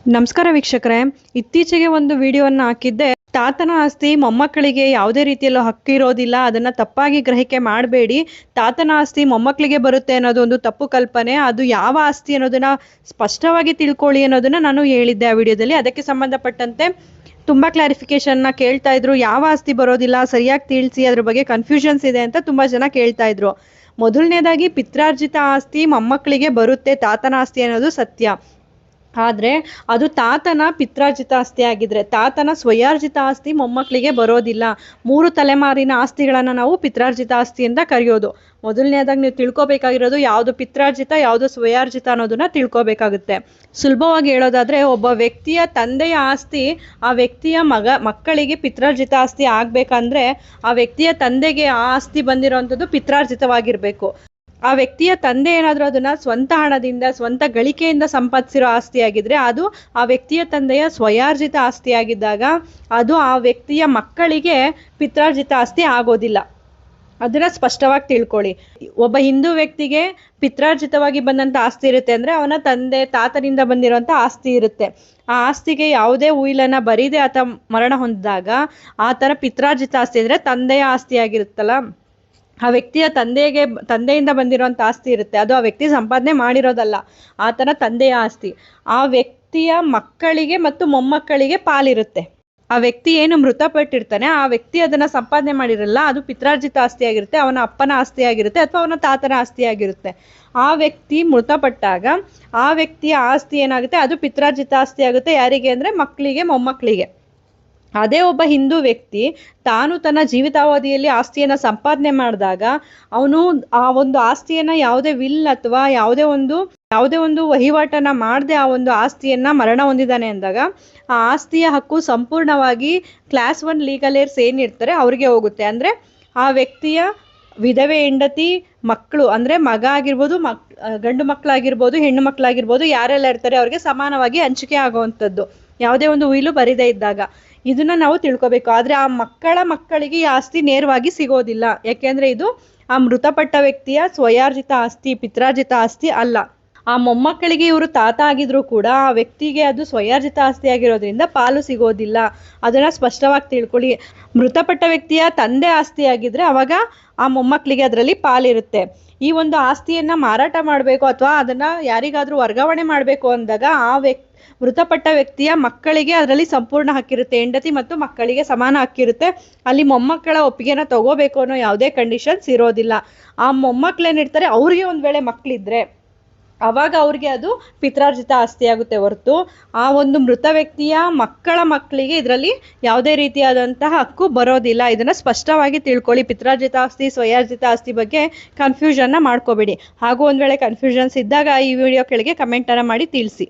ನಮಸ್ಕಾರ ವೀಕ್ಷಕರೇ, ಇತ್ತೀಚೆಗೆ ಒಂದು ವಿಡಿಯೋವನ್ನು ಹಾಕಿದ್ದೆ. ತಾತನ ಆಸ್ತಿ ಮೊಮ್ಮಕ್ಕಳಿಗೆ ಯಾವುದೇ ರೀತಿಯಲ್ಲೂ ಹಕ್ಕಿರೋದಿಲ್ಲ, ಅದನ್ನ ತಪ್ಪಾಗಿ ಗ್ರಹಿಕೆ ಮಾಡಬೇಡಿ. ತಾತನ ಆಸ್ತಿ ಮೊಮ್ಮಕ್ಕಳಿಗೆ ಬರುತ್ತೆ ಅನ್ನೋದು ಒಂದು ತಪ್ಪು ಕಲ್ಪನೆ. ಅದು ಯಾವ ಆಸ್ತಿ ಅನ್ನೋದನ್ನ ಸ್ಪಷ್ಟವಾಗಿ ತಿಳ್ಕೊಳ್ಳಿ ಅನ್ನೋದನ್ನ ನಾನು ಹೇಳಿದ್ದೆ ಆ ವಿಡಿಯೋದಲ್ಲಿ. ಅದಕ್ಕೆ ಸಂಬಂಧಪಟ್ಟಂತೆ ತುಂಬಾ ಕ್ಲಾರಿಫಿಕೇಶನ್ ಕೇಳ್ತಾ ಇದ್ರು. ಯಾವ ಆಸ್ತಿ ಬರೋದಿಲ್ಲ, ಸರಿಯಾಗಿ ತಿಳಿಸಿ, ಅದ್ರ ಬಗ್ಗೆ ಕನ್ಫ್ಯೂಷನ್ಸ್ ಇದೆ ಅಂತ ತುಂಬಾ ಜನ ಕೇಳ್ತಾ ಇದ್ರು. ಮೊದಲನೇದಾಗಿ ಪಿತ್ರಾರ್ಜಿತ ಆಸ್ತಿ ಮೊಮ್ಮಕ್ಕಳಿಗೆ ಬರುತ್ತೆ, ತಾತನ ಆಸ್ತಿ ಅನ್ನೋದು ಸತ್ಯ. ಆದ್ರೆ ಅದು ತಾತನ ಪಿತ್ರಾರ್ಜಿತ ಆಸ್ತಿ ಆಗಿದ್ರೆ, ತಾತನ ಸ್ವಯಾರ್ಜಿತ ಆಸ್ತಿ ಮೊಮ್ಮಕ್ಕಳಿಗೆ ಬರೋದಿಲ್ಲ. 3 ತಲೆಮಾರಿನ ಆಸ್ತಿಗಳನ್ನ ನಾವು ಪಿತ್ರಾರ್ಜಿತ ಆಸ್ತಿ ಅಂತ ಕರೆಯೋದು. ಮೊದಲನೇದಾಗಿ ನೀವು ತಿಳ್ಕೊಬೇಕಾಗಿರೋದು ಯಾವುದು ಪಿತ್ರಾರ್ಜಿತ, ಯಾವುದು ಸ್ವಯಾರ್ಜಿತ ಅನ್ನೋದನ್ನ ತಿಳ್ಕೊಬೇಕಾಗುತ್ತೆ. ಸುಲಭವಾಗಿ ಹೇಳೋದಾದ್ರೆ, ಒಬ್ಬ ವ್ಯಕ್ತಿಯ ತಂದೆಯ ಆಸ್ತಿ ಆ ವ್ಯಕ್ತಿಯ ಮಕ್ಕಳಿಗೆ ಪಿತ್ರಾರ್ಜಿತ ಆಸ್ತಿ ಆಗ್ಬೇಕಂದ್ರೆ ಆ ವ್ಯಕ್ತಿಯ ತಂದೆಗೆ ಆ ಆಸ್ತಿ ಬಂದಿರೋಂಥದ್ದು ಪಿತ್ರಾರ್ಜಿತವಾಗಿರ್ಬೇಕು. ಆ ವ್ಯಕ್ತಿಯ ತಂದೆ ಏನಾದ್ರೂ ಅದನ್ನ ಸ್ವಂತ ಹಣದಿಂದ, ಸ್ವಂತ ಗಳಿಕೆಯಿಂದ ಸಂಪಾದಿಸಿರೋ ಆಸ್ತಿ ಆಗಿದ್ರೆ ಅದು ಆ ವ್ಯಕ್ತಿಯ ತಂದೆಯ ಸ್ವಯಾರ್ಜಿತ ಆಸ್ತಿ ಆಗಿದ್ದಾಗ ಅದು ಆ ವ್ಯಕ್ತಿಯ ಮಕ್ಕಳಿಗೆ ಪಿತ್ರಾರ್ಜಿತ ಆಸ್ತಿ ಆಗೋದಿಲ್ಲ. ಅದನ್ನ ಸ್ಪಷ್ಟವಾಗಿ ತಿಳ್ಕೊಳ್ಳಿ. ಒಬ್ಬ ಹಿಂದೂ ವ್ಯಕ್ತಿಗೆ ಪಿತ್ರಾರ್ಜಿತವಾಗಿ ಬಂದಂತ ಆಸ್ತಿ ಇರುತ್ತೆ ಅಂದ್ರೆ ಅವನ ತಂದೆ ತಾತನಿಂದ ಬಂದಿರುವಂತ ಆಸ್ತಿ ಇರುತ್ತೆ. ಆ ಆಸ್ತಿಗೆ ಯಾವುದೇ ಉಯಿಲನ್ನ ಬರೀದೆ ಆತ ಮರಣ ಹೊಂದಿದಾಗ ಆತನ ಪಿತ್ರಾರ್ಜಿತ ಆಸ್ತಿ ಅಂದ್ರೆ ತಂದೆಯ ಆಸ್ತಿ ಆಗಿರುತ್ತಲ್ಲ, ಆ ವ್ಯಕ್ತಿಯ ತಂದೆಯಿಂದ ಬಂದಿರುವಂತ ಆಸ್ತಿ ಇರುತ್ತೆ. ಅದು ಆ ವ್ಯಕ್ತಿ ಸಂಪಾದನೆ ಮಾಡಿರೋದಲ್ಲ, ಆತನ ತಂದೆಯ ಆಸ್ತಿ. ಆ ವ್ಯಕ್ತಿಯ ಮಕ್ಕಳಿಗೆ ಮತ್ತು ಮೊಮ್ಮಕ್ಕಳಿಗೆ ಪಾಲಿರುತ್ತೆ. ಆ ವ್ಯಕ್ತಿ ಏನು ಮೃತಪಟ್ಟಿರ್ತಾನೆ ಆ ವ್ಯಕ್ತಿ ಅದನ್ನ ಸಂಪಾದನೆ ಮಾಡಿರಲ್ಲ, ಅದು ಪಿತ್ರಾರ್ಜಿತ ಆಸ್ತಿ ಆಗಿರುತ್ತೆ, ಅವನ ಅಪ್ಪನ ಆಸ್ತಿ ಆಗಿರುತ್ತೆ ಅಥವಾ ಅವನ ತಾತನ ಆಸ್ತಿ ಆಗಿರುತ್ತೆ. ಆ ವ್ಯಕ್ತಿ ಮೃತಪಟ್ಟಾಗ ಆ ವ್ಯಕ್ತಿಯ ಆಸ್ತಿ ಏನಾಗುತ್ತೆ, ಅದು ಪಿತ್ರಾರ್ಜಿತ ಆಸ್ತಿ ಆಗುತ್ತೆ. ಯಾರಿಗೆ ಅಂದ್ರೆ ಮಕ್ಕಳಿಗೆ, ಮೊಮ್ಮಕ್ಕಳಿಗೆ. ಅದೇ ಒಬ್ಬ ಹಿಂದೂ ವ್ಯಕ್ತಿ ತಾನು ತನ್ನ ಜೀವಿತಾವಧಿಯಲ್ಲಿ ಆಸ್ತಿಯನ್ನ ಸಂಪಾದನೆ ಮಾಡಿದಾಗ ಅವನು ಆ ಒಂದು ಆಸ್ತಿಯನ್ನ ಯಾವುದೇ ವಿಲ್ ಅಥವಾ ಯಾವುದೇ ಒಂದು ವಹಿವಾಟನ್ನ ಮಾಡದೆ ಆ ಒಂದು ಆಸ್ತಿಯನ್ನ ಮರಣ ಹೊಂದಿದ್ದಾನೆ ಅಂದಾಗ ಆ ಆಸ್ತಿಯ ಹಕ್ಕು ಸಂಪೂರ್ಣವಾಗಿ ಕ್ಲಾಸ್ 1 ಲೀಗಲ್ ಏರ್ಸ್ ಏನಿರ್ತಾರೆ ಅವ್ರಿಗೆ ಹೋಗುತ್ತೆ. ಅಂದ್ರೆ ಆ ವ್ಯಕ್ತಿಯ ವಿಧವೆ, ಹೆಂಡತಿ, ಮಕ್ಕಳು ಅಂದ್ರೆ ಮಗ ಆಗಿರ್ಬೋದು, ಗಂಡು ಮಕ್ಕಳಾಗಿರ್ಬೋದು, ಹೆಣ್ಣು ಮಕ್ಕಳಾಗಿರ್ಬೋದು, ಯಾರೆಲ್ಲ ಇರ್ತಾರೆ ಅವ್ರಿಗೆ ಸಮಾನವಾಗಿ ಹಂಚಿಕೆ ಆಗುವಂಥದ್ದು, ಯಾವುದೇ ಒಂದು ಉಯಿಲು ಬರಿದೇ ಇದ್ದಾಗ. ಇದನ್ನ ನಾವು ತಿಳ್ಕೊಬೇಕು. ಆದ್ರೆ ಆ ಮಕ್ಕಳಿಗೆ ಈ ಆಸ್ತಿ ನೇರವಾಗಿ ಸಿಗೋದಿಲ್ಲ. ಯಾಕೆಂದ್ರೆ ಇದು ಆ ಮೃತಪಟ್ಟ ವ್ಯಕ್ತಿಯ ಸ್ವಯಾರ್ಜಿತ ಆಸ್ತಿ, ಪಿತ್ರಾರ್ಜಿತ ಆಸ್ತಿ ಅಲ್ಲ. ಆ ಮೊಮ್ಮಕ್ಕಳಿಗೆ ಇವರು ತಾತ ಆಗಿದ್ರು ಕೂಡ ಆ ವ್ಯಕ್ತಿಗೆ ಅದು ಸ್ವಯಾರ್ಜಿತ ಆಸ್ತಿ ಆಗಿರೋದ್ರಿಂದ ಪಾಲು ಸಿಗೋದಿಲ್ಲ. ಅದನ್ನ ಸ್ಪಷ್ಟವಾಗಿ ತಿಳ್ಕೊಳ್ಳಿ. ಮೃತಪಟ್ಟ ವ್ಯಕ್ತಿಯ ತಂದೆ ಆಸ್ತಿ ಆಗಿದ್ರೆ ಅವಾಗ ಆ ಮೊಮ್ಮಕ್ಕಳಿಗೆ ಅದರಲ್ಲಿ ಪಾಲಿರುತ್ತೆ. ಈ ಒಂದು ಆಸ್ತಿಯನ್ನ ಮಾರಾಟ ಮಾಡಬೇಕು ಅಥವಾ ಅದನ್ನ ಯಾರಿಗಾದ್ರೂ ವರ್ಗಾವಣೆ ಮಾಡಬೇಕು ಅಂದಾಗ ಆ ಮೃತಪಟ್ಟ ವ್ಯಕ್ತಿಯ ಮಕ್ಕಳಿಗೆ ಅದರಲ್ಲಿ ಸಂಪೂರ್ಣ ಹಕ್ಕಿರುತ್ತೆ. ಹೆಂಡತಿ ಮತ್ತು ಮಕ್ಕಳಿಗೆ ಸಮಾನ ಹಕ್ಕಿರುತ್ತೆ. ಅಲ್ಲಿ ಮೊಮ್ಮಕ್ಕಳ ಒಪ್ಪಿಗೆನ ತಗೋಬೇಕು ಅನ್ನೋ ಯಾವುದೇ ಕಂಡೀಷನ್ಸ್ ಇರೋದಿಲ್ಲ. ಆ ಮೊಮ್ಮಕ್ಕಳೇನಿರ್ತಾರೆ ಅವ್ರಿಗೆ ಒಂದ್ ವೇಳೆ ಮಕ್ಕಳಿದ್ರೆ ಅವಾಗ ಅವ್ರಿಗೆ ಅದು ಪಿತ್ರಾರ್ಜಿತ ಆಸ್ತಿ ಆಗುತ್ತೆ ಹೊರತು ಆ ಒಂದು ಮೃತ ವ್ಯಕ್ತಿಯ ಮಕ್ಕಳಿಗೆ ಇದರಲ್ಲಿ ಯಾವುದೇ ರೀತಿಯಾದಂತಹ ಹಕ್ಕು ಬರೋದಿಲ್ಲ. ಇದನ್ನ ಸ್ಪಷ್ಟವಾಗಿ ತಿಳ್ಕೊಳ್ಳಿ. ಪಿತ್ರಾರ್ಜಿತ ಆಸ್ತಿ, ಸ್ವಯಾರ್ಜಿತ ಆಸ್ತಿ ಬಗ್ಗೆ ಕನ್ಫ್ಯೂಷನ್ ಮಾಡ್ಕೋಬೇಡಿ. ಹಾಗೂ ಒಂದ್ ವೇಳೆ ಕನ್ಫ್ಯೂಷನ್ಸ್ ಇದ್ದಾಗ ಈ ವಿಡಿಯೋ ಕೆಳಗೆ ಕಮೆಂಟ್ ಅನ್ನ ಮಾಡಿ ತಿಳಿಸಿ.